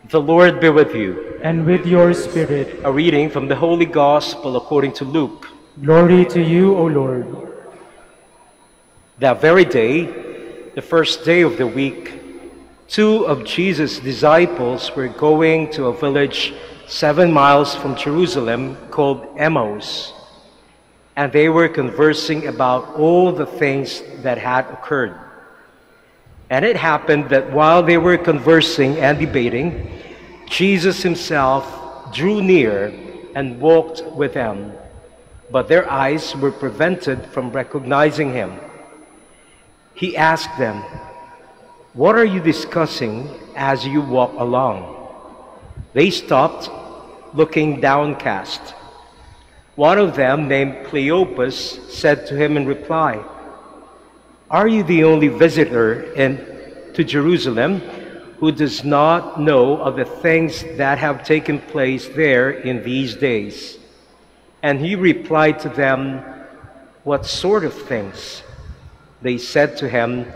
The Lord be with you. And with your spirit. A reading from the Holy Gospel according to Luke. Glory to you, O Lord. That very day, the first day of the week, two of Jesus' disciples were going to a village 7 miles from Jerusalem called Emmaus, and they were conversing about all the things that had occurred. And it happened that while they were conversing and debating, Jesus himself drew near and walked with them, but their eyes were prevented from recognizing him. He asked them, "What are you discussing as you walk along?" They stopped, looking downcast. One of them, named Cleopas, said to him in reply, "Are you the only visitor to Jerusalem who does not know of the things that have taken place there in these days?" And he replied to them, "What sort of things?" They said to him,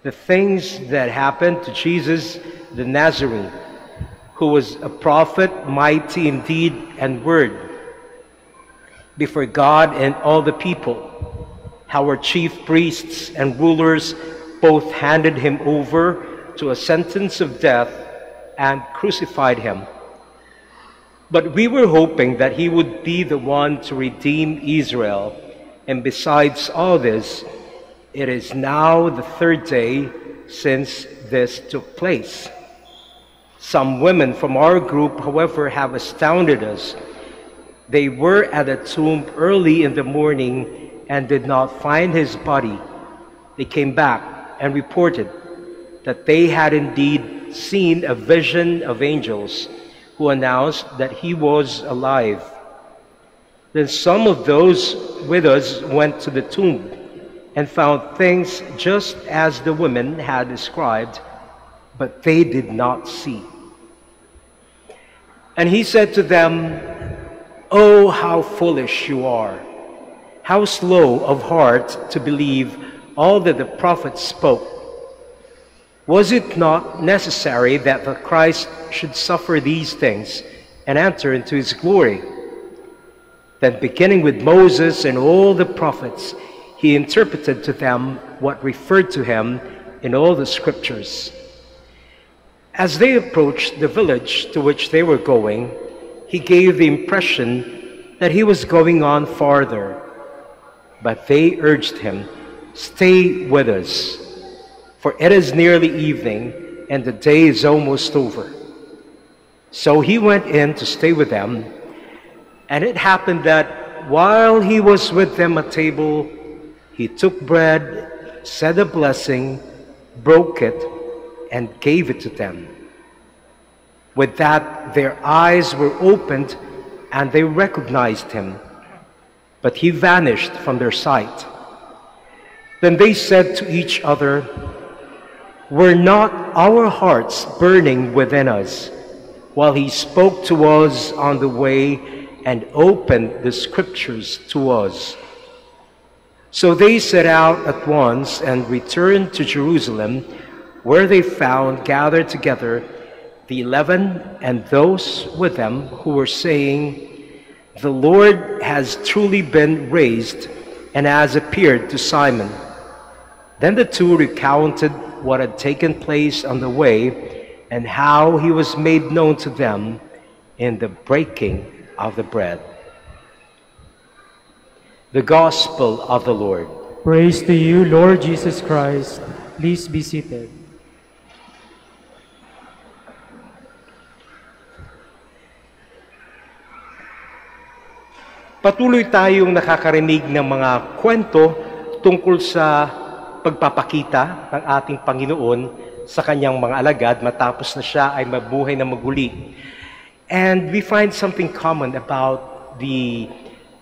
"The things that happened to Jesus the Nazarene, who was a prophet, mighty in deed and word, before God and all the people. How our chief priests and rulers both handed him over to a sentence of death and crucified him. But we were hoping that he would be the one to redeem Israel. And besides all this, it is now the third day since this took place. Some women from our group, however, have astounded us. They were at the tomb early in the morning and did not find his body. They came back and reported that they had indeed seen a vision of angels who announced that he was alive. Then some of those with us went to the tomb and found things just as the women had described, but they did not see." And he said to them, "Oh, how foolish you are! How slow of heart to believe all that the prophets spoke! Was it not necessary that the Christ should suffer these things and enter into his glory?" Then, beginning with Moses and all the prophets, he interpreted to them what referred to him in all the scriptures. As they approached the village to which they were going, he gave the impression that he was going on farther. But they urged him, "Stay with us, for it is nearly evening and the day is almost over." So he went in to stay with them, and it happened that while he was with them at table, he took bread, said a blessing, broke it, and gave it to them. With that, their eyes were opened and they recognized him, but he vanished from their sight. Then they said to each other, "Were not our hearts burning within us while he spoke to us on the way and opened the scriptures to us?" So they set out at once and returned to Jerusalem, where they found gathered together the 11 and those with them who were saying, "The Lord has truly been raised and has appeared to Simon." Then the two recounted what had taken place on the way and how he was made known to them in the breaking of the bread. The Gospel of the Lord. Praise to you, Lord Jesus Christ. Please be seated. Patuloy tayong nakakarinig ng mga kwento tungkol sa pagpapakita ng ating Panginoon sa kanyang mga alagad matapos na siya ay mabuhay na maguli. And we find something common about the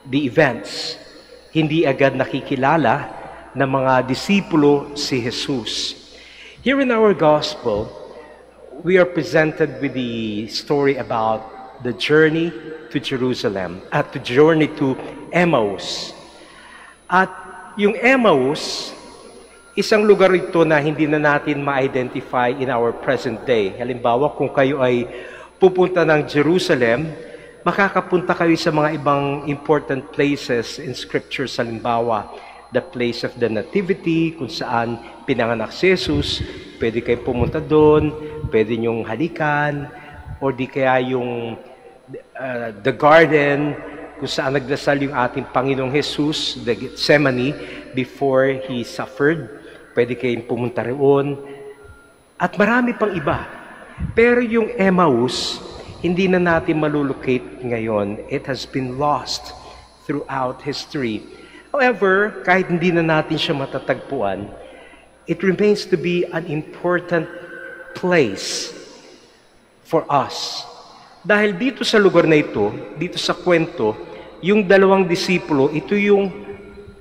events. Hindi agad nakikilala ng mga disipulo si Jesus. Here in our gospel, we are presented with the story about the journey to Jerusalem, at the journey to Emmaus. At yung Emmaus, Isang lugar ito na hindi na natin ma-identify in our present day. Halimbawa, kung kayo ay pupunta ng Jerusalem, makakapunta kayo sa mga ibang important places in scriptures. Halimbawa, the place of the nativity, kung saan pinanganak si Jesus, pwede kayo pumunta doon, pwede nyong halikan, or di kaya yung the garden, kung saan nagdasal yung ating Panginoong Jesus, the Gethsemane, before He suffered. Pwede kayong pumunta roon. At marami pang iba. Pero yung Emmaus, hindi na natin malulocate ngayon. It has been lost throughout history. However, kahit hindi na natin siya matatagpuan, it remains to be an important place for us. Dahil dito sa lugar na ito, dito sa kwento, yung dalawang disipulo, ito yung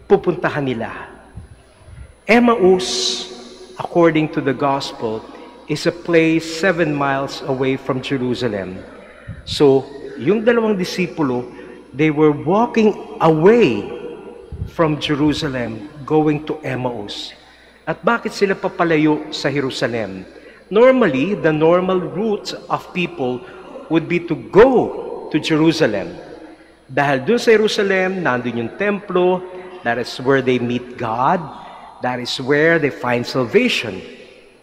pupuntahan nila. Emmaus, according to the gospel, is a place 7 miles away from Jerusalem. So, yung dalawang disipulo, they were walking away from Jerusalem, going to Emmaus. At bakit sila papalayo sa Jerusalem? Normally, the normal route of people would be to go to Jerusalem. Dahil doon sa Jerusalem, nandun yung templo, that is where they meet God, that is where they find salvation.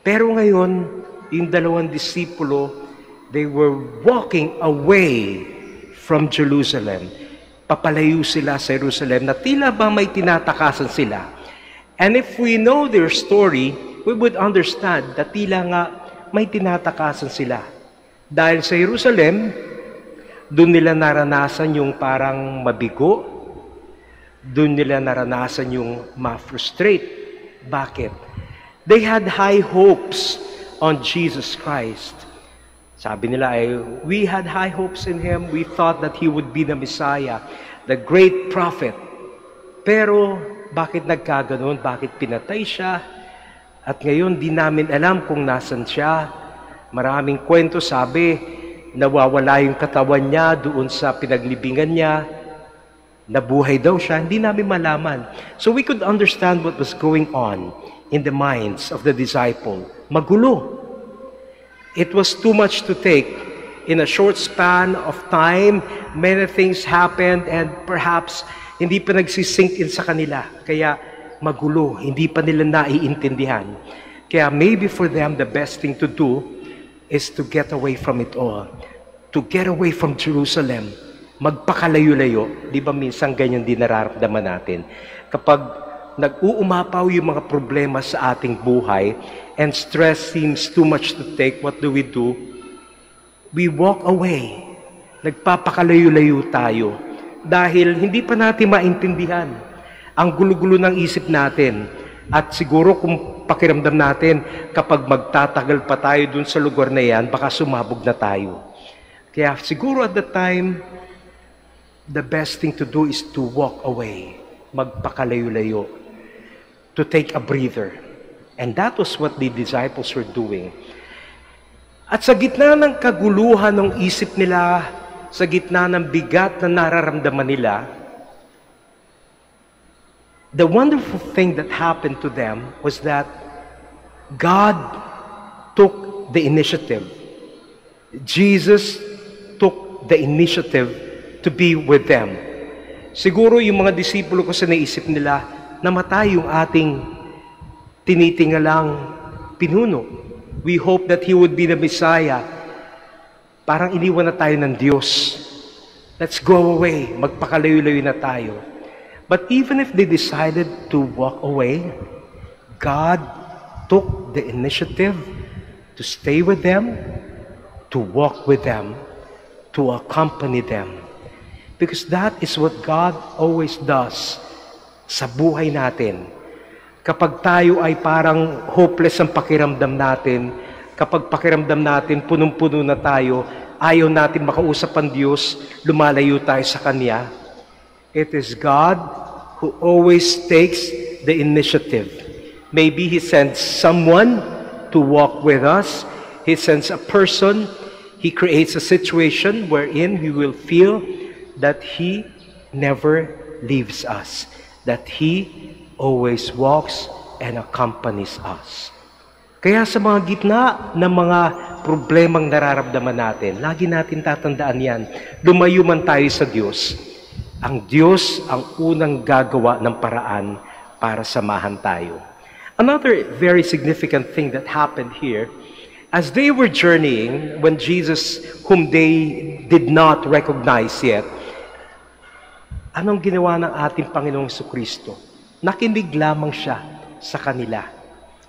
Pero ngayon, yung dalawang disipulo, they were walking away from Jerusalem. Papalayo sila sa Jerusalem na tila ba may tinatakasan sila. And if we know their story, we would understand na tila nga may tinatakasan sila. Dahil sa Jerusalem, doon nila naranasan yung parang mabigo, doon nila naranasan yung ma-frustrate. Bakit? They had high hopes on Jesus Christ. Sabi nila ay, we had high hopes in Him. We thought that He would be the Messiah, the great prophet. Pero, bakit nagkaganon? Bakit pinatay siya? At ngayon, di namin alam kung nasan siya. Maraming kwento, sabi, nawawala yung katawan niya doon sa pinaglibingan niya. Nabuhay daw siya, hindi namin malaman. So we could understand what was going on in the minds of the disciple. Magulo. It was too much to take. In a short span of time, many things happened and perhaps hindi pa nagsisink in sa kanila. Kaya magulo, hindi pa nila naiintindihan. Kaya maybe for them, the best thing to do is to get away from it all. To get away from Jerusalem. Magpakalayo-layo. Di ba minsan ganyan din nararamdaman natin? Kapag nag-uumapaw yung mga problema sa ating buhay and stress seems too much to take, what do? We walk away. Nagpapakalayo-layo tayo. Dahil hindi pa natin maintindihan ang gulo-gulo ng isip natin. At siguro kung pakiramdam natin, kapag magtatagal pa tayo dun sa lugar na yan, baka sumabog na tayo. Kaya siguro at the time, the best thing to do is to walk away, magpakalayo-layo, to take a breather. And that was what the disciples were doing. At sa gitna ng kaguluhan ng isip nila, sa gitna ng bigat na nararamdaman nila, the wonderful thing that happened to them was that God took the initiative. Jesus took the initiative to be with them. Siguro yung mga disipulo ko sa naisip nila, namatay yung ating tinitingalang pinuno. We hope that He would be the Messiah. Parang iniwan na tayo ng Diyos. Let's go away. Magpakalayo-layo na tayo. But even if they decided to walk away, God took the initiative to stay with them, to walk with them, to accompany them. Because that is what God always does sa buhay natin. Kapag tayo ay parang hopeless ang pakiramdam natin, kapag pakiramdam natin punong-puno na tayo, ayaw natin makausap ang Diyos, lumalayo tayo sa Kanya, it is God who always takes the initiative. Maybe He sends someone to walk with us. He sends a person. He creates a situation wherein we will feel that He never leaves us, that He always walks and accompanies us. Kaya sa mga gitna ng mga problemang nararamdaman natin, lagi natin tatandaan yan, lumayo man tayo sa Diyos, ang Diyos ang unang gagawa ng paraan para samahan tayo. Another very significant thing that happened here, as they were journeying, when Jesus, whom they did not recognize yet, anong ginawa ng ating Panginoong Jesucristo? Nakinig lamang siya sa kanila.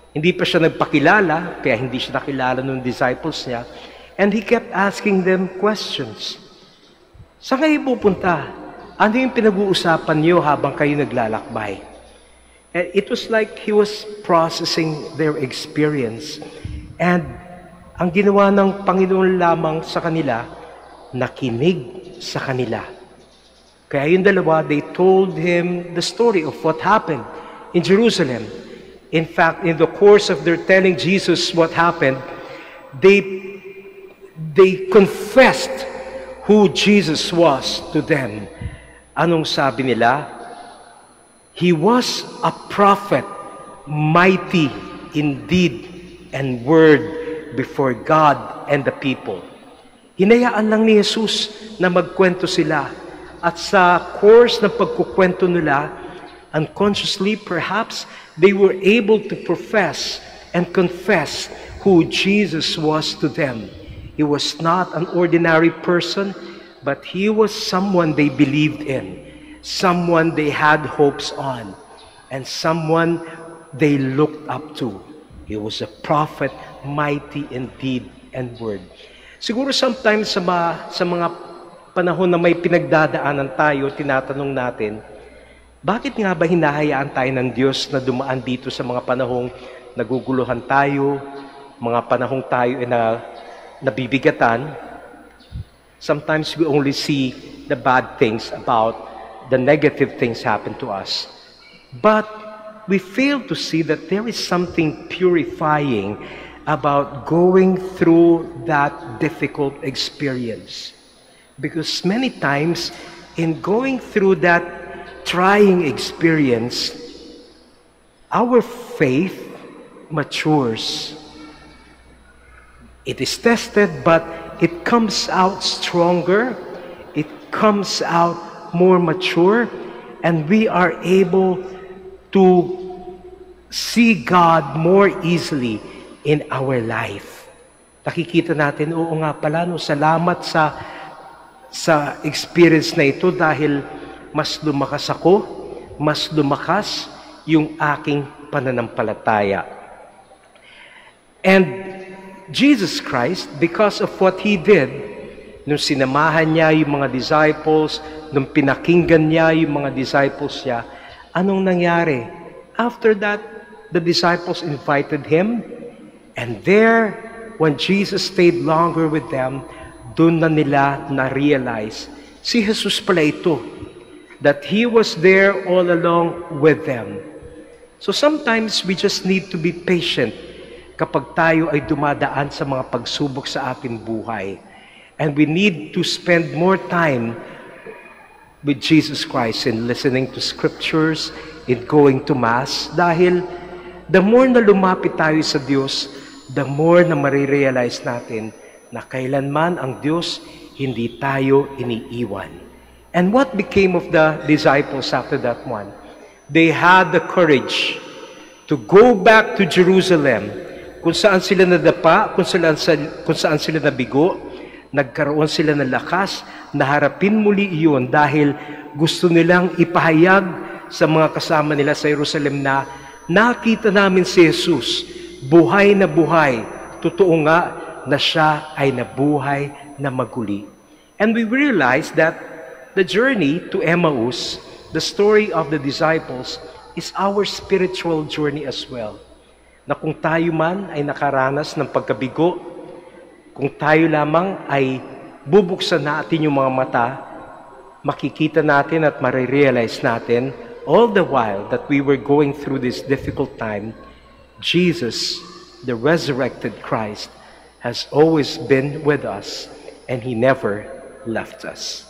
Hindi pa siya nagpakilala, kaya hindi siya nakilala ng disciples niya. And He kept asking them questions. Saan kayo pupunta? Ano yung pinag-uusapan niyo habang kayo naglalakbay? And it was like He was processing their experience. And ang ginawa ng Panginoon lamang sa kanila, nakinig sa kanila. Kaya yung dalawa, they told Him the story of what happened in Jerusalem. In fact, in the course of their telling Jesus what happened, they confessed who Jesus was to them. Anong sabi nila? He was a prophet, mighty in deed and word before God and the people. Hinayaan lang ni Jesus na magkwento sila. At sa course ng pagkukwento nila, unconsciously perhaps, they were able to profess and confess who Jesus was to them. He was not an ordinary person, but He was someone they believed in, someone they had hopes on, and someone they looked up to. He was a prophet, mighty in deed and word. Siguro sometimes sa mga panahon na may pinagdadaanan tayo, tinatanong natin, bakit nga ba hinahayaan tayo ng Diyos na dumaan dito sa mga panahong naguguluhan tayo, mga panahong tayo ay nabibigatan? Sometimes we only see the bad things about the negative things happen to us. But we fail to see that there is something purifying about going through that difficult experience. Because many times, in going through that trying experience, our faith matures. It is tested, but it comes out stronger, it comes out more mature, and we are able to see God more easily in our life. Nakikita natin, oo nga pala, no, salamat sa experience na ito dahil mas lumakas ako, mas lumakas yung aking pananampalataya. And Jesus Christ, because of what He did, nung sinamahan niya yung mga disciples, nung pinakinggan niya yung mga disciples niya, anong nangyari? After that, the disciples invited Him, and there, when Jesus stayed longer with them, doon na nila na-realize, si Jesus pala ito, that He was there all along with them. So sometimes we just need to be patient kapag tayo ay dumadaan sa mga pagsubok sa ating buhay. And we need to spend more time with Jesus Christ in listening to scriptures, in going to Mass. Dahil the more na lumapit tayo sa Diyos, the more na marirealize natin na kailanman ang Diyos hindi tayo iniiwan. And what became of the disciples after that one? They had the courage to go back to Jerusalem. Kung saan sila nadapa, kung saan sila nabigo, nagkaroon sila ng lakas na harapin muli iyon dahil gusto nilang ipahayag sa mga kasama nila sa Jerusalem na nakita namin si Jesus, buhay na buhay. Totoo nga na siya ay nabuhay na maguli. And we realize that the journey to Emmaus, the story of the disciples, is our spiritual journey as well. Na kung tayo man ay nakaranas ng pagkabigo, kung tayo lamang ay bubuksan natin yung mga mata, makikita natin at marirealize natin, all the while that we were going through this difficult time, Jesus, the resurrected Christ, has always been with us, and He never left us.